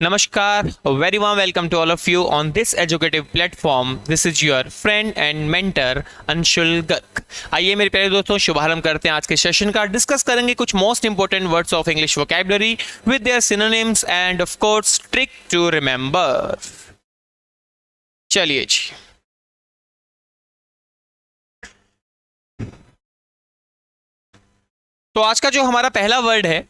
Namaskar, a very warm welcome to all of you on this educative platform. This is your friend and mentor Anshul Garg. आइए मेरे प्यारे दोस्तों, शुभारंभ करते हैं आज के सेशन का। डिस्कस करेंगे कुछ most important words of English vocabulary with their synonyms and of course trick to remember. चलिए जी, तो आज का जो हमारा पहला वर्ड है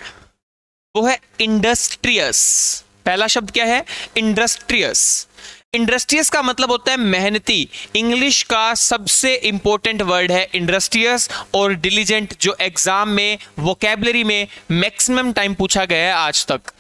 वो है इंडस्ट्रियस। पहला शब्द क्या है? इंडस्ट्रियस। इंडस्ट्रियस का मतलब होता है मेहनती। इंग्लिश का सबसे इंपॉर्टेंट वर्ड है इंडस्ट्रियस और डिलीजेंट, जो एग्जाम में वोकैबुलरी में मैक्सिमम टाइम पूछा गया है आज तक।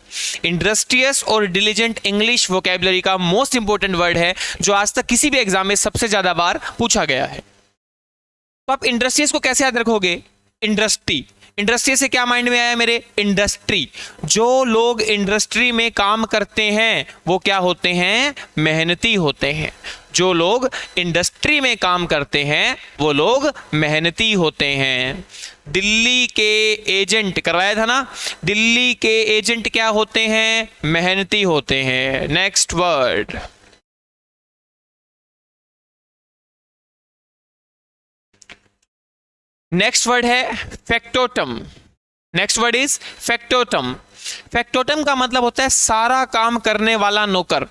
इंडस्ट्रियस और डिलीजेंट इंग्लिश वोकैबुलरी का मोस्ट इंपॉर्टेंट वर्ड है जो आज तक किसी भी एग्जाम में सबसे ज्यादा बार पूछा गया है। तो आप इंडस्ट्रियस को कैसे याद रखोगे? इंडस्ट्री। इंडस्ट्री से क्या माइंड में आया मेरे? इंडस्ट्री। जो लोग इंडस्ट्री में काम करते हैं वो क्या होते हैं? मेहनती होते हैं। जो लोग इंडस्ट्री में काम करते हैं वो लोग मेहनती होते हैं। दिल्ली के एजेंट करवाया था ना, दिल्ली के एजेंट क्या होते हैं? मेहनती होते हैं। नेक्स्ट वर्ड, नेक्स्ट वर्ड है फैक्टोटम। Next word is फैक्टोटम। फैक्टोटम का मतलब होता है सारा काम करने वाला नौकर।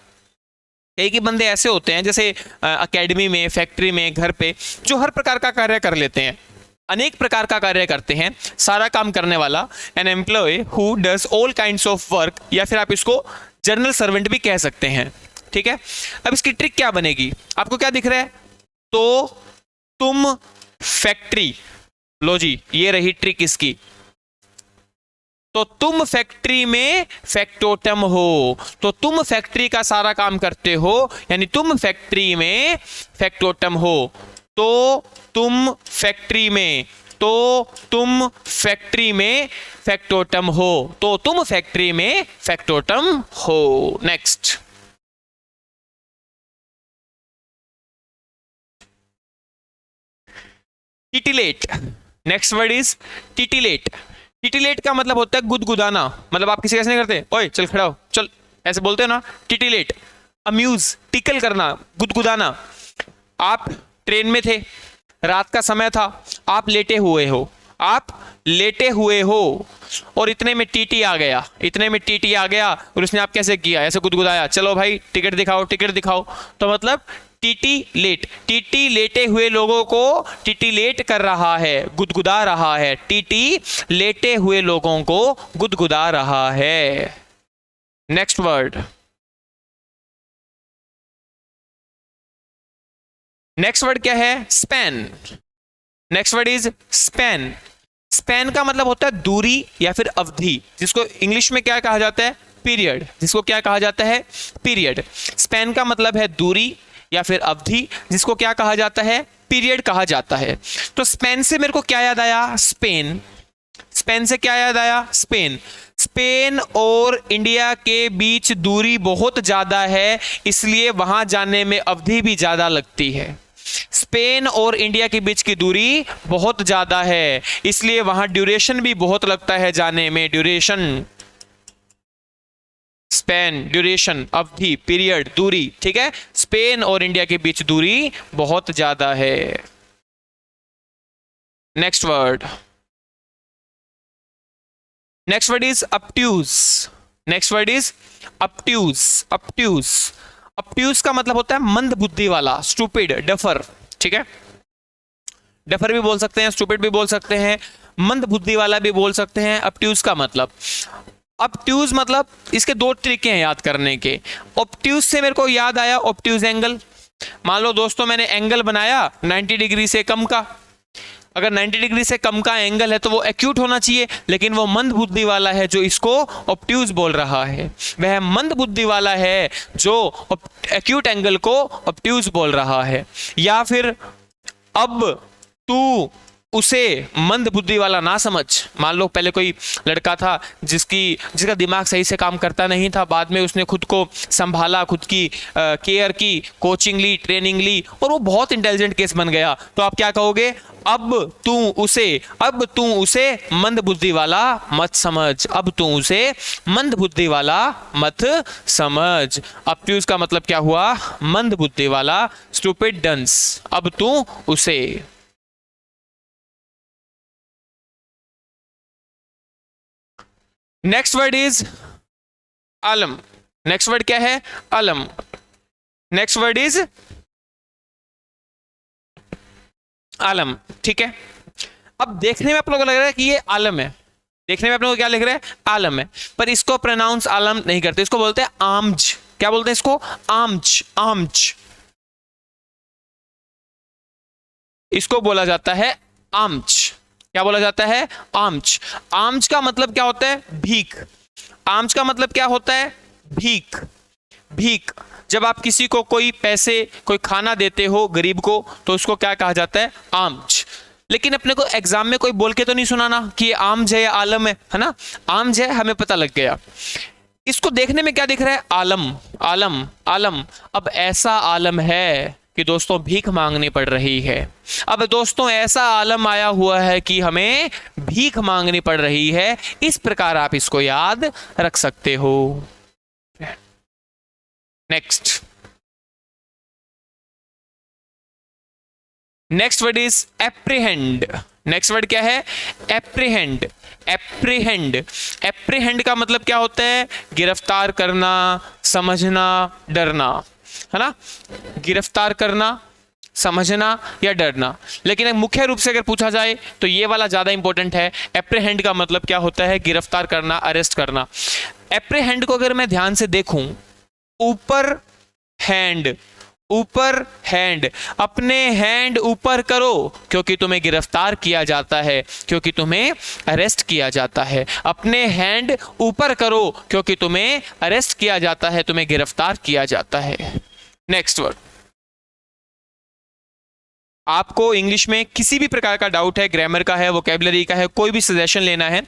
एक ही बंदे ऐसे होते हैं जैसे एकेडमी में, फैक्ट्री में, घर पे, जो हर प्रकार का कार्य कर लेते हैं, अनेक प्रकार का कार्य करते हैं, सारा काम करने वाला। An employee who does all kinds of work, या फिर आप इसको जनरल सर्वेंट भी कह सकते हैं। ठीक है, अब इसकी ट्रिक क्या बनेगी? आपको क्या दिख रहा है? तो तुम फैक्ट्री, लो जी, ये रही ट्रिक इसकी। तो तुम फैक्ट्री में फैक्टोटम हो, तो तुम फैक्ट्री का सारा काम करते हो, यानी तुम फैक्ट्री में फैक्टोटम हो। तो तुम फैक्ट्री में, तो तुम फैक्ट्री में फैक्टोटम हो, तो तुम फैक्ट्री में फैक्टोटम हो। Next, titillate. Next word is titillate. Titillate का मतलब होता है गुदगुदाना। मतलब आप किसी कैसे नहीं करते, ओए चल खड़ा हो, चल, ऐसे बोलते हैं ना, टिटिलेट। अम्यूज, टिकल करना, गुदगुदाना। आप ट्रेन में थे, रात का समय था, आप लेटे हुए हो, आप लेटे हुए हो, और इतने में टीटी आ गया, इतने में टीटी आ गया, और उसने आप कैसे किया? ऐसे गुदगुदाया, चलो भाई टिकट दिखाओ, टिकट दिखाओ। तो मतलब टीटी लेट, टीटी लेटे हुए लोगों को टिटिलेट कर रहा है, गुदगुदा रहा है। टीटी लेटे हुए लोगों को गुदगुदा रहा है। नेक्स्ट वर्ड, नेक्स्ट वर्ड क्या है? Span. Next word is span. Span का मतलब होता है दूरी या फिर अवधि, जिसको इंग्लिश में क्या कहा जाता है? पीरियड। जिसको क्या कहा जाता है? पीरियड। स्पैन का मतलब है दूरी या फिर अवधि, जिसको क्या कहा जाता है? पीरियड कहा जाता है। तो स्पेन से मेरे को क्या याद आया? स्पेन। स्पेन से क्या याद आया? स्पेन। स्पेन और इंडिया के बीच दूरी बहुत ज्यादा है, इसलिए वहां जाने में अवधि भी ज्यादा लगती है। स्पेन और इंडिया के बीच की दूरी बहुत ज्यादा है, इसलिए वहां ड्यूरेशन भी बहुत लगता है जाने में। ड्यूरेशन, स्पेन, ड्यूरेशन, अवधि, पीरियड, दूरी। ठीक है, स्पेन और इंडिया के बीच दूरी बहुत ज्यादा है। Next word, next word is obtuse. Next word is obtuse. Obtuse, obtuse का मतलब होता है मंद बुद्धि वाला, स्टूपिड, डफर। ठीक है, डफर भी बोल सकते हैं, स्टूपिड भी बोल सकते हैं, मंद बुद्धि वाला भी बोल सकते हैं। अपट्यूज का मतलब, ऑब्ट्यूज मतलब, इसके दो तरीके हैं याद करने के। ऑब्ट्यूज से मेरे को याद आया ऑब्ट्यूज एंगल। मान लो दोस्तों मैंने एंगल बनाया 90 डिग्री से कम का। अगर 90 डिग्री से कम का एंगल है तो वो एक्यूट होना चाहिए, लेकिन वो मंद बुद्धि वाला है जो इसको ऑब्ट्यूज बोल रहा है। वह मंद बुद्धि वाला है जो एक्यूट एंगल को ऑब्ट्यूज बोल रहा है। या फिर अब तू उसे मंद बुद्धि वाला ना समझ। मान लो पहले कोई लड़का था जिसका दिमाग सही से काम करता नहीं था, बाद में उसने खुद को संभाला, खुद की केयर की, कोचिंग ली, ट्रेनिंग ली और वो बहुत इंटेलिजेंट केस बन गया, तो आप क्या कहोगे? अब तू उसे मंद बुद्धि वाला मत समझ, अब तू उसे मंद बुद्धि वाला मत समझ। ऑब्ट्यूज का मतलब क्या हुआ? मंद बुद्धि वाला, स्टूपिड, डंस। अब तू उसे। नेक्स्ट वर्ड इज अलम। नेक्स्ट वर्ड क्या है? अलम। नेक्स्ट वर्ड इज आलम। ठीक है, अब देखने में आप लोगों को लग रहा है कि ये आलम है, देखने में आप लोगों को क्या लिख रहा है? आलम है, पर इसको प्रोनाउंस आलम नहीं करते, इसको बोलते हैं आमज। क्या बोलते हैं इसको? आमज। आमज, इसको बोला जाता है आमच। क्या बोला जाता है? आमच। आमच का मतलब क्या होता है? भीख। आमच का मतलब क्या होता है? भीख। भीख, जब आप किसी को कोई पैसे, कोई खाना देते हो गरीब को, तो उसको क्या कहा जाता है? आमच। लेकिन अपने को एग्जाम में कोई बोल के तो नहीं सुनाना कि ये आमज है या आलम है ना? आमज है, हमें पता लग गया। इसको देखने में क्या दिख रहा है? आलम। आलम, आलम। अब ऐसा आलम है कि दोस्तों भीख मांगनी पड़ रही है। अब दोस्तों ऐसा आलम आया हुआ है कि हमें भीख मांगनी पड़ रही है। इस प्रकार आप इसको याद रख सकते हो। Next, next word is apprehend. Next word क्या है? एप्रीहेंड। एप्रीहेंड, एप्रीहेंड का मतलब क्या होता है? गिरफ्तार करना, समझना, डरना, है ना? गिरफ्तार करना, समझना या डरना। लेकिन मुख्य रूप से अगर पूछा जाए तो ये वाला ज्यादा इंपॉर्टेंट है। एप्रीहेंड का मतलब क्या होता है? गिरफ्तार करना, अरेस्ट करना। एप्रीहेंड को अगर मैं ध्यान से देखूं, ऊपर हैंड, ऊपर हैंड, अपने हैंड ऊपर करो क्योंकि तुम्हें गिरफ्तार किया जाता है, क्योंकि तुम्हें अरेस्ट किया जाता है। अपने हैंड ऊपर करो क्योंकि तुम्हें अरेस्ट किया जाता है, तुम्हें गिरफ्तार किया जाता है। नेक्स्ट वर्ड, आपको इंग्लिश में किसी भी प्रकार का डाउट है, ग्रामर का है, वोकैबुलरी का है, कोई भी सजेशन लेना है,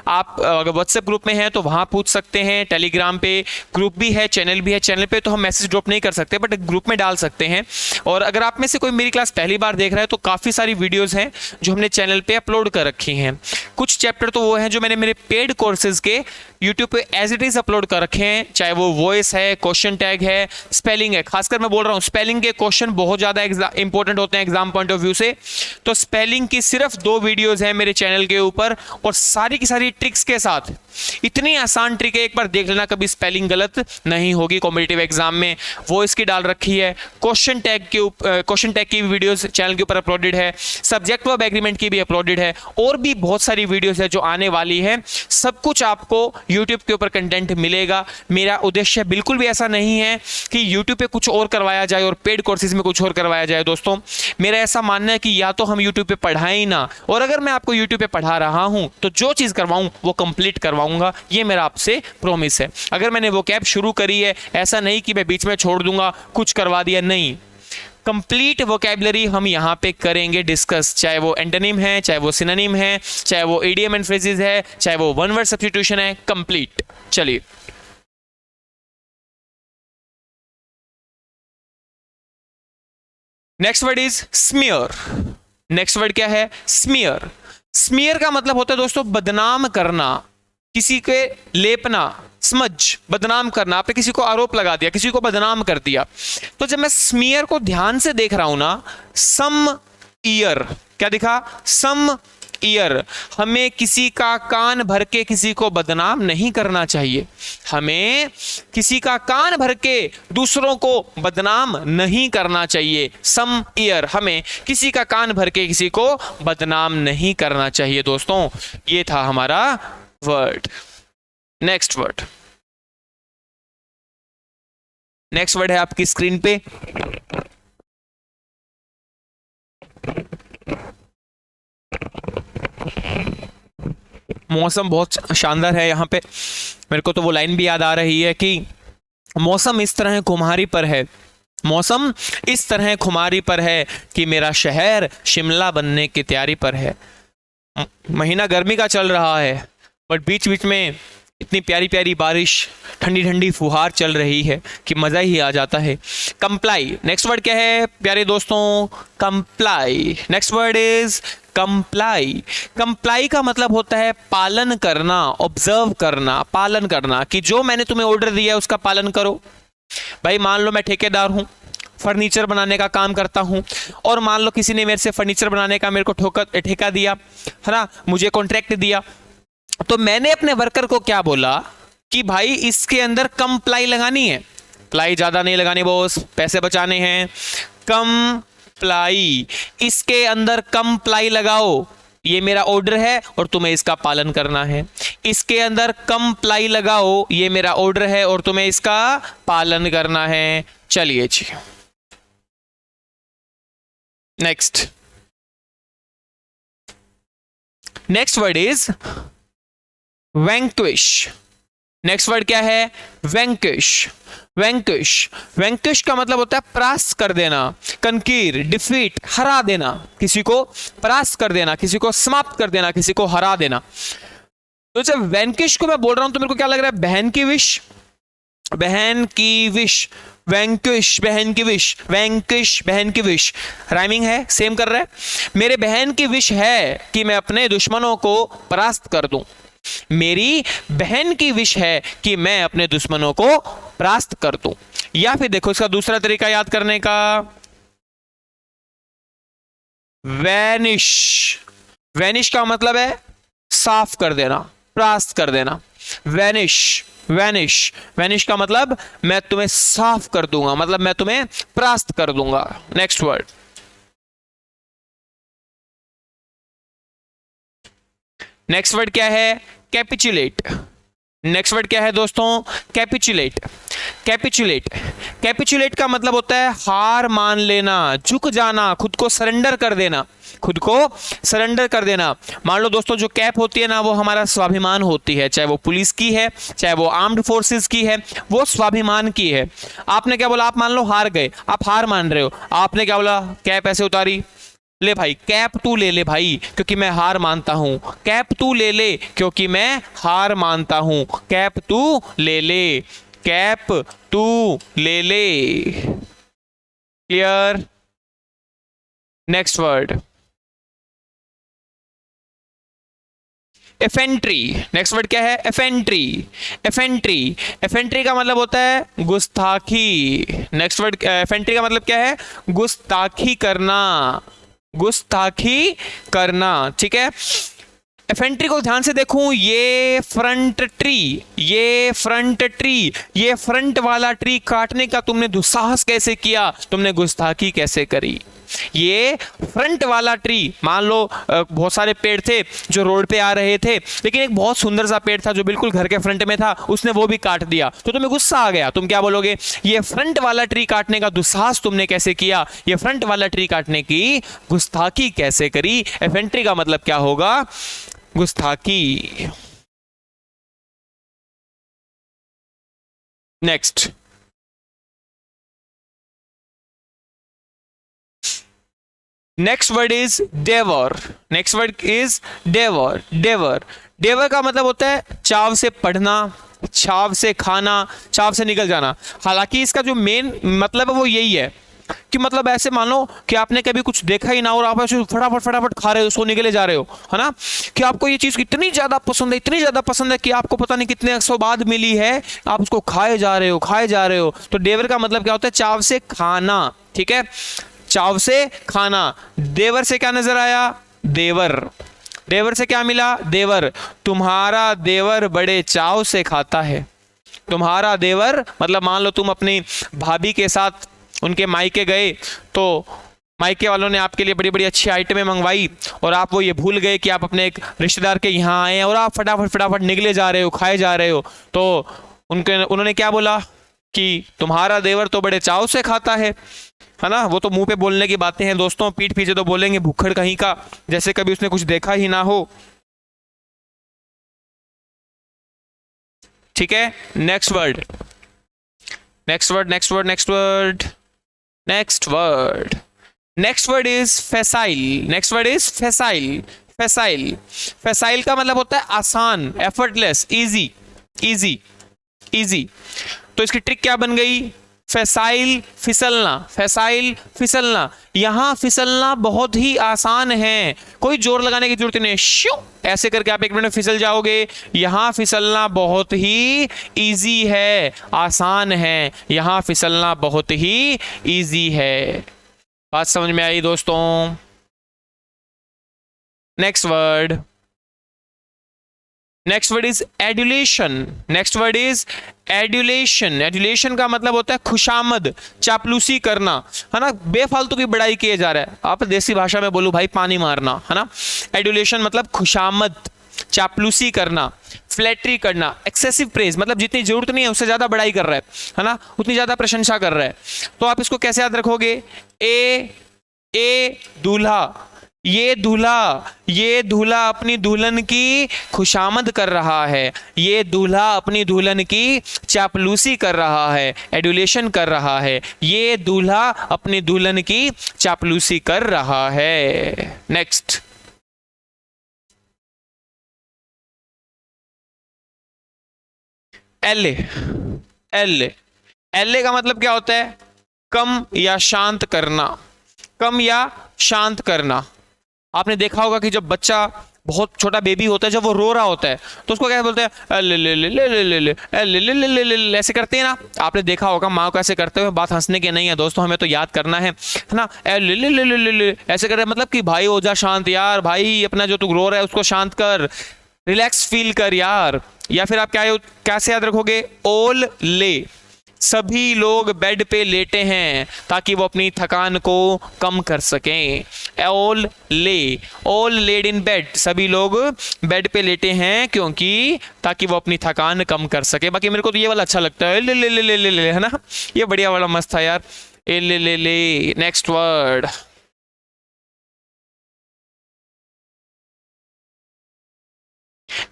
आप अगर व्हाट्सएप ग्रुप में हैं तो वहाँ पूछ सकते हैं। टेलीग्राम पे ग्रुप भी है, चैनल भी है। चैनल पे तो हम मैसेज ड्रॉप नहीं कर सकते, बट ग्रुप में डाल सकते हैं। और अगर आप में से कोई मेरी क्लास पहली बार देख रहा है तो काफ़ी सारी वीडियोज़ हैं जो हमने चैनल पर अपलोड कर रखी हैं। कुछ चैप्टर तो वो हैं जो मैंने मेरे पेड कोर्सेज के यूट्यूब पे एज इट इज़ अपलोड कर रखे हैं, चाहे वो वॉइस है, क्वेश्चन टैग है, स्पेलिंग है। खासकर मैं बोल रहा हूँ स्पेलिंग के क्वेश्चन बहुत ज़्यादा इंपॉर्टेंट होते हैं एग्जाम पॉइंट ऑफ व्यू से। तो स्पेलिंग की सिर्फ 2 वीडियोस हैं मेरे चैनल के ऊपर, और सारी की सारी ट्रिक्स के साथ। इतनी आसान ट्रिक है, एक बार देख लेना, कभी स्पेलिंग गलत नहीं होगी कॉम्पिटिटिव एग्जाम में। वॉइस की डाल रखी है, क्वेश्चन टैग की वीडियोस चैनल के ऊपर अपलोडेड है, सब्जेक्ट वर्ब एग्रीमेंट की भी अपलोडेड है, और भी बहुत सारी वीडियोस है जो आने वाली है। सब कुछ आपको यूट्यूब के ऊपर कंटेंट मिलेगा। मेरा उद्देश्य बिल्कुल भी ऐसा नहीं है कि यूट्यूब पे कुछ और करवाया जाए और पेड कोर्सेज में कुछ और करवाया जाए। दोस्तों, मेरा ऐसा मानना है कि या तो हम यूट्यूब पे पढ़ाएं ही ना, और अगर मैं आपको यूट्यूब पे पढ़ा रहा हूं तो जो चीज करवाऊं वो कंप्लीट करवाऊंगा। ये मेरा आपसे प्रॉमिस है। अगर मैंने वो कैब शुरू करी है, ऐसा नहीं कि मैं बीच में छोड़ दूंगा, कुछ करवा दिया, नहीं। कंप्लीट वोकैबुलरी हम यहाँ पे करेंगे डिस्कस, चाहे वो एंटोनिम है, चाहे वो सिनोनिम है, चाहे वो इडियम एंड फ्रेजेस है, चाहे वो वन वर्ड सब्स्टिट्यूशन है, कंप्लीट। चलिए, next word is smear. Next word क्या है? स्मीयर। स्मीयर का मतलब होता है दोस्तों बदनाम करना, किसी के लेपना, स्मज, बदनाम करना। आपने किसी को आरोप लगा दिया, किसी को बदनाम कर दिया। तो जब मैं स्मीयर को ध्यान से देख रहा हूं ना, सम ईयर, क्या दिखा? Some year. हमें किसी का कान भर के किसी को बदनाम नहीं करना चाहिए। हमें किसी का कान भर के दूसरों को बदनाम नहीं करना चाहिए। सम ईयर, हमें किसी का कान भर के किसी को बदनाम नहीं करना चाहिए। दोस्तों, ये था हमारा word. Next word, next word है आपकी स्क्रीन पे, मौसम बहुत शानदार है। यहाँ पे मेरे को तो वो लाइन भी याद आ रही है कि मौसम इस तरह कुम्हारी पर है मौसम इस तरह खुमारी पर है कि मेरा शहर शिमला बनने की तैयारी पर है। महीना गर्मी का चल रहा है, बट बीच बीच में इतनी प्यारी प्यारी बारिश, ठंडी ठंडी फुहार चल रही है कि मज़ा ही आ जाता है। कंप्लाई, नेक्स्ट वर्ड क्या है प्यारे दोस्तों? Comply. Next word is comply. Comply का मतलब होता है पालन करना, ऑब्जर्व करना, पालन करना, कि जो मैंने तुम्हें ऑर्डर दिया है उसका पालन करो। भाई मान लो मैं ठेकेदार हूँ, फर्नीचर बनाने का काम करता हूँ, और मान लो किसी ने मेरे से फर्नीचर बनाने का मेरे को ठेका दिया है ना, मुझे कॉन्ट्रैक्ट दिया, तो मैंने अपने वर्कर को क्या बोला कि भाई इसके अंदर कम प्लाई लगानी है, प्लाई ज्यादा नहीं लगानी बॉस, पैसे बचाने हैं। कम प्लाई, इसके अंदर कम प्लाई लगाओ, ये मेरा ऑर्डर है और तुम्हें इसका पालन करना है। इसके अंदर कम प्लाई लगाओ, ये मेरा ऑर्डर है और तुम्हें इसका पालन करना है। चलिए जी, next word is vanquish. Next word क्या है? वैंक्विश। वैंक्विश, वैंक्विश का मतलब होता है परास्त कर देना, कंकीर, डिफीट, हरा देना, किसी को परास्त कर देना, किसी को समाप्त कर देना, किसी को हरा देना। तो जब वैंक्विश को मैं बोल रहा हूं तो मेरे को क्या लग रहा है? बहन की विश, बहन की विश, वैंक्विश, बहन की विश, वैंक्विश, बहन की विश, राइमिंग है, सेम कर रहा है। मेरे बहन की विश है कि मैं अपने दुश्मनों को परास्त कर दूं। मेरी बहन की विश है कि मैं अपने दुश्मनों को परास्त कर दूं। या फिर देखो इसका दूसरा तरीका याद करने का, वैनिश। वैनिश का मतलब है साफ कर देना, परास्त कर देना। वैनिश, वैनिश, वैनिश का मतलब मैं तुम्हें साफ कर दूंगा, मतलब मैं तुम्हें परास्त कर दूंगा। नेक्स्ट वर्ड, नेक्स्ट वर्ड क्या है? कैपिचुलेट। नेक्स्ट वर्ड क्या है दोस्तों? कैपिचुलेट। कैपिचुलेट, कैपिचुलेट का मतलब होता है हार मान लेना, झुक जाना, खुद को सरेंडर कर देना, खुद को सरेंडर कर देना। मान लो दोस्तों जो कैप होती है ना, वो हमारा स्वाभिमान होती है, चाहे वो पुलिस की है, चाहे वो आर्म्ड फोर्सेस की है, वो स्वाभिमान की है। आपने क्या बोला? आप मान लो हार गए, आप हार मान रहे हो, आपने क्या बोला? कैप ऐसे उतारी, ले भाई कैप तू ले ले भाई, क्योंकि मैं हार मानता हूं। कैप तू ले ले क्योंकि मैं हार मानता हूं। कैप तू ले ले, कैप तू ले ले। Clear? Next word, effrontery. Next word क्या है? एफेंट्री। एफेंट्री, एफेंट्री का मतलब होता है गुस्ताखी। नेक्स्ट वर्ड, एफेंट्री का मतलब क्या है? गुस्ताखी करना, गुस्ताखी करना। ठीक है, एफेंट्री को ध्यान से देखूं, ये फ्रंट ट्री, ये फ्रंट ट्री, ये फ्रंट वाला ट्री काटने का तुमने दुस्साहस कैसे किया, तुमने गुस्ताखी कैसे करी? ये फ्रंट वाला ट्री, मान लो बहुत सारे पेड़ थे जो रोड पे आ रहे थे, लेकिन एक बहुत सुंदर सा पेड़ था जो बिल्कुल घर के फ्रंट में था, उसने वो भी काट दिया, तो तुम्हें गुस्सा आ गया। तुम क्या बोलोगे? ये फ्रंट वाला ट्री काटने का दुस्साहस तुमने कैसे किया, ये फ्रंट वाला ट्री काटने की गुस्ताखी कैसे करी? एफेंट्री का मतलब क्या होगा? गुस्ताखी। Next, next word is devour. Next word is devour. Devour, devour का मतलब होता है चाव से पढ़ना, चाव से खाना, चाव से निकल जाना। हालांकि इसका जो मेन मतलब है वो यही है कि मतलब ऐसे मान लो कि आपने कभी कुछ देखा ही ना और आप ऐसे फटाफट फटाफट खा रहे हो, सोने के लिए जा रहे हो, है ना, कि आपको ये चीज इतनी ज्यादा पसंद है, इतनी ज्यादा पसंद है कि आपको पता नहीं कितने सौ बाद मिली है, आप उसको खाए जा रहे हो, खाए जा रहे हो। तो डेवर का मतलब क्या होता है? चाव से खाना। ठीक है, चाव से खाना। देवर से क्या नजर आया? देवर। देवर से क्या मिला? देवर। तुम्हारा देवर बड़े चाव से खाता है। तुम्हारा देवर मतलब मान लो तुम अपनी भाभी के साथ उनके मायके गए, तो मायके वालों ने आपके लिए बड़ी बड़ी अच्छी आइटमें मंगवाई और आप वो ये भूल गए कि आप अपने एक रिश्तेदार के यहाँ आए हैं और आप फटाफट फटाफट निकले जा रहे हो, खाए जा रहे हो। तो उन्होंने क्या बोला कि तुम्हारा देवर तो बड़े चाव से खाता है ना। वो तो मुंह पे बोलने की बातें हैं दोस्तों, पीठ पीछे तो बोलेंगे भुक्खड़ कहीं का, जैसे कभी उसने कुछ देखा ही ना हो। ठीक है, next word, next word, next word, next word, next word, next word is फैसाइल, next word is फैसाइल, फैसाइल, फैसाइल का मतलब होता है आसान, एफर्टलेस, इजी, इजी, इजी। तो इसकी ट्रिक क्या बन गई, फैसाइल फिसलना, फैसाइल फिसलना। यहां फिसलना बहुत ही आसान है, कोई जोर लगाने की जरूरत नहीं, श्यू ऐसे करके आप 1 मिनट में फिसल जाओगे। यहां फिसलना बहुत ही इजी है, आसान है, यहां फिसलना बहुत ही इजी है। बात समझ में आई दोस्तों? Next word, next word is adulation, next word is adulation. Adulation का मतलब होता है खुशामद, चापलूसी करना, है ना, बेफालतू की बड़ाई किए जा रहा है। आप देसी भाषा में बोलो भाई, पानी मारना, है ना। एडुलेशन मतलब खुशामद, चापलूसी करना, फ्लैटरी करना, एक्सेसिव प्रेज मतलब जितनी जरूरत नहीं है उससे ज्यादा बड़ाई कर रहा है ना, उतनी ज्यादा प्रशंसा कर रहा है। तो आप इसको कैसे याद रखोगे, ए दूल्हा, ये दूल्हा, ये दूल्हा अपनी दुल्हन की खुशामद कर रहा है, ये दूल्हा अपनी दुल्हन की चापलूसी कर रहा है, एडुलेशन कर रहा है, ये दूल्हा अपनी दुल्हन की चापलूसी कर रहा है। नेक्स्ट, एले, एले, एले का मतलब क्या होता है, कम या शांत करना, कम या शांत करना। आपने देखा होगा कि जब बच्चा बहुत छोटा बेबी होता है, जब वो रो रहा होता है तो उसको क्या बोलते हैं, ले ले ले ले ले ले ले ले ले ले ले, ऐसे करते हैं ना। आपने देखा होगा माँ को ऐसे करते हुए। बात हंसने की नहीं है दोस्तों, हमें तो याद करना है ना। ले ले ले ले ले ऐसे कर, मतलब कि भाई हो जा शांत यार, भाई अपना जो तू रो रहा है उसको शांत कर, रिलैक्स फील कर यार। या फिर आप क्या कैसे याद रखोगे, ओल ले, सभी लोग बेड पे लेटे हैं ताकि वो अपनी थकान को कम कर सकें। ऑल ले, ऑल लेड इन बेड, सभी लोग बेड पे लेटे हैं क्योंकि ताकि वो अपनी थकान कम कर सके। बाकी मेरे को तो ये वाला अच्छा लगता है, ले ले ले ले ले ले, है ना, ये बढ़िया वाला मस्त था यार, ए ले ले ले। नेक्स्ट वर्ड,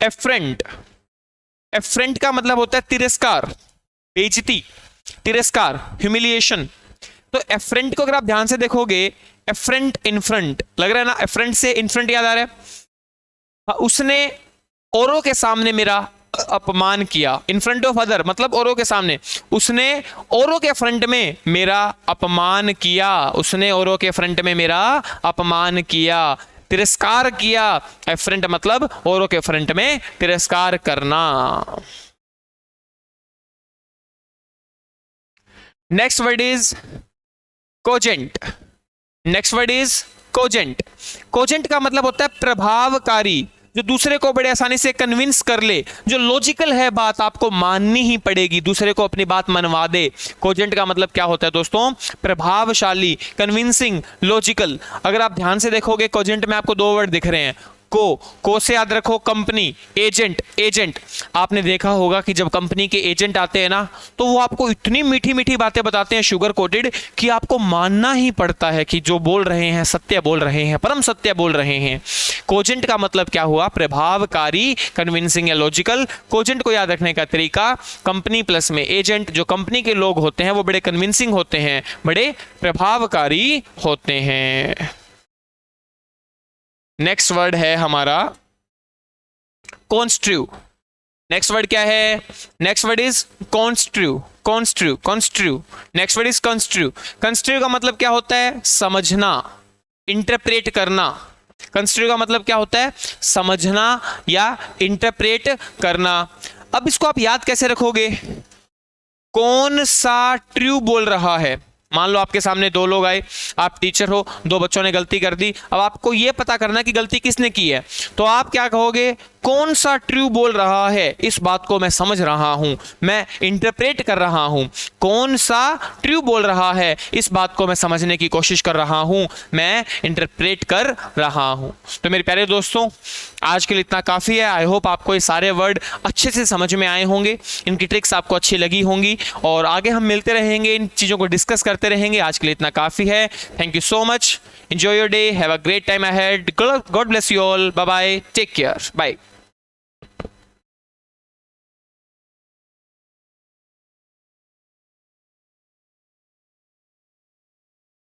एफ्रेंट, एफ्रेंट का मतलब होता है तिरस्कार, बेइज्जती, तिरस्कार, ह्यूमिलिएशन। तो एफ्रेंट को अगर आप ध्यान से देखोगे, एफ्रेंट इन फ्रंट लग रहा है ना, एफ्रेंट से इन फ्रंट याद आ रहा है। उसने औरों के सामने मेरा अपमान किया, इन फ्रंट ऑफ अदर मतलब औरों के सामने, उसने औरों के फ्रंट में मेरा अपमान किया, उसने औरों के फ्रंट में मेरा अपमान किया, तिरस्कार किया। एफ्रेंट मतलब औरों के फ्रंट में तिरस्कार करना। Next word is cogent, next word is cogent. Cogent का मतलब होता है प्रभावकारी, जो दूसरे को बड़े आसानी से कन्विंस कर ले, जो लॉजिकल है बात आपको माननी ही पड़ेगी, दूसरे को अपनी बात मनवा दे। कोजेंट का मतलब क्या होता है दोस्तों, प्रभावशाली, कन्विंसिंग, लॉजिकल। अगर आप ध्यान से देखोगे कोजेंट में आपको 2 वर्ड दिख रहे हैं, को से याद रखो कंपनी, एजेंट, एजेंट। आपने देखा होगा कि जब कंपनी के एजेंट आते हैं ना, तो वो आपको इतनी मीठी मीठी बातें बताते हैं, शुगर कोटेड, कि आपको मानना ही पड़ता है कि जो बोल रहे हैं सत्य बोल रहे हैं, परम सत्य बोल रहे हैं। कोजेंट का मतलब क्या हुआ, प्रभावकारी, कन्विंसिंग या लॉजिकल। कोजेंट को याद रखने का तरीका, कंपनी प्लस में एजेंट, जो कंपनी के लोग होते हैं वो बड़े कन्विंसिंग होते हैं, बड़े प्रभावकारी होते हैं। नेक्स्ट वर्ड है हमारा कॉन्स्ट्रू। नेक्स्ट वर्ड क्या है, next word is construe, construe, construe. Next word is construe. Construe का मतलब क्या होता है, समझना, इंटरप्रेट करना। कंस्ट्रू का मतलब क्या होता है, समझना या इंटरप्रेट करना। अब इसको आप याद कैसे रखोगे, कौन सा ट्रू बोल रहा है। मान लो आपके सामने 2 लोग आए, आप टीचर हो, 2 बच्चों ने गलती कर दी, अब आपको यह पता करना कि गलती किसने की है, तो आप क्या कहोगे, कौन सा ट्रू बोल रहा है, इस बात को मैं समझ रहा हूं, मैं इंटरप्रेट कर रहा हूं। कौन सा ट्रू बोल रहा है, इस बात को मैं समझने की कोशिश कर रहा हूं, मैं इंटरप्रेट कर रहा हूं। तो मेरे प्यारे दोस्तों, आज के लिए इतना काफ़ी है। आई होप आपको ये सारे वर्ड अच्छे से समझ में आए होंगे, इनकी ट्रिक्स आपको अच्छी लगी होंगी, और आगे हम मिलते रहेंगे, इन चीज़ों को डिस्कस करते रहेंगे। आज के लिए इतना काफ़ी है। Thank you so much, enjoy your day, have a great time ahead, God bless you all, bye bye, take care, bye.